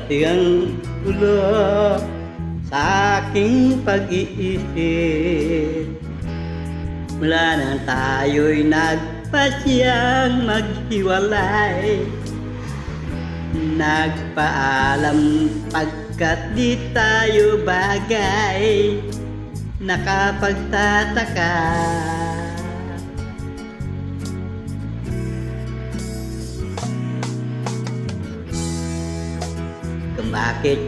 Tigang ulo sa aking pag-iisip. Mula nang tayo'y nagpasyang maghiwalay, nagpaalam pagkat di tayo bagay, nakapagtataka. Kung bakit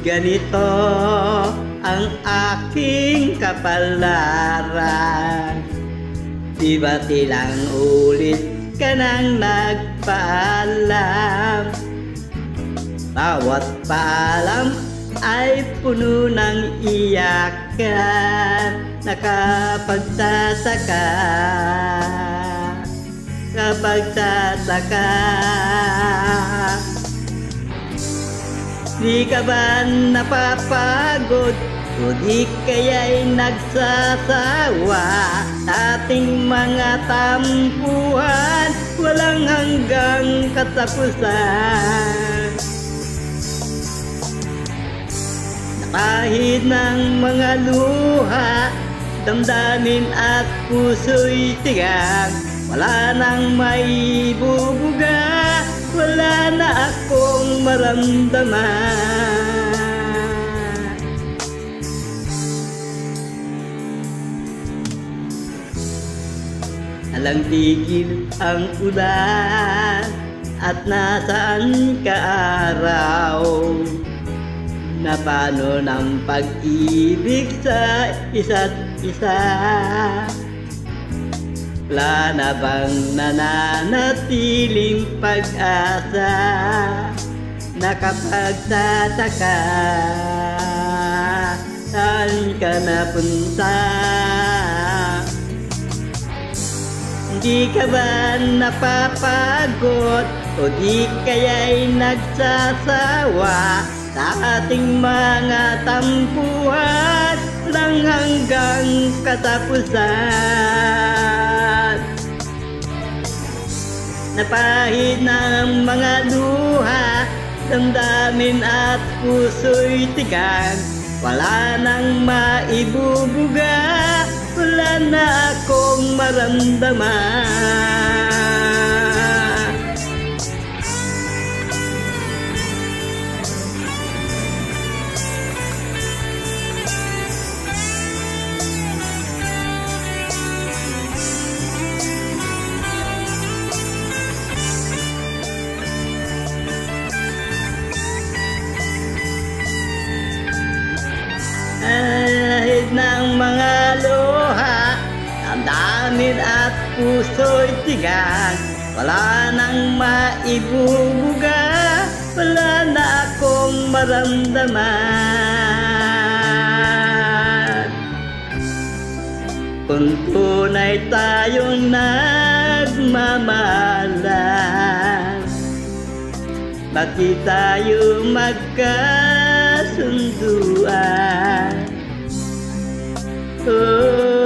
ganito ang aking kapalaran, di ba't ilang ulit ka nang nagpaalam? Bawat paalam ay puno ng iyakan, nakapagtataka, kapagtataka. Di ka ba napapagod o di kaya'y nagsasawa? Ating mga tampuhan walang hanggang katapusan. Napahid ng mga luha, damdamin at puso'y tigang, wala nang maibubuga, wala na akong maramdaman. Alang tigil ang ulan at nasaan ka araw, na paano ng pag-ibig sa isa't isa? Wala na bang nananatiling pag-asa, nakapagtataka, saan ka napunta? Hindi ka ba napapagod o di kaya'y nagsasawa sa ating mga tampuhan lang hanggang katapusan? Napahid ng mga luha, damdamin at puso'y tigang, wala nang maibubuga, wala na akong maramdaman. Ahid ng mga luha, damdamin at puso'y tigang, wala nang maibubuga, wala na akong maramdaman. Kung tunay tayong nagmamahalan, bakit tayo magkasunduan? Oh.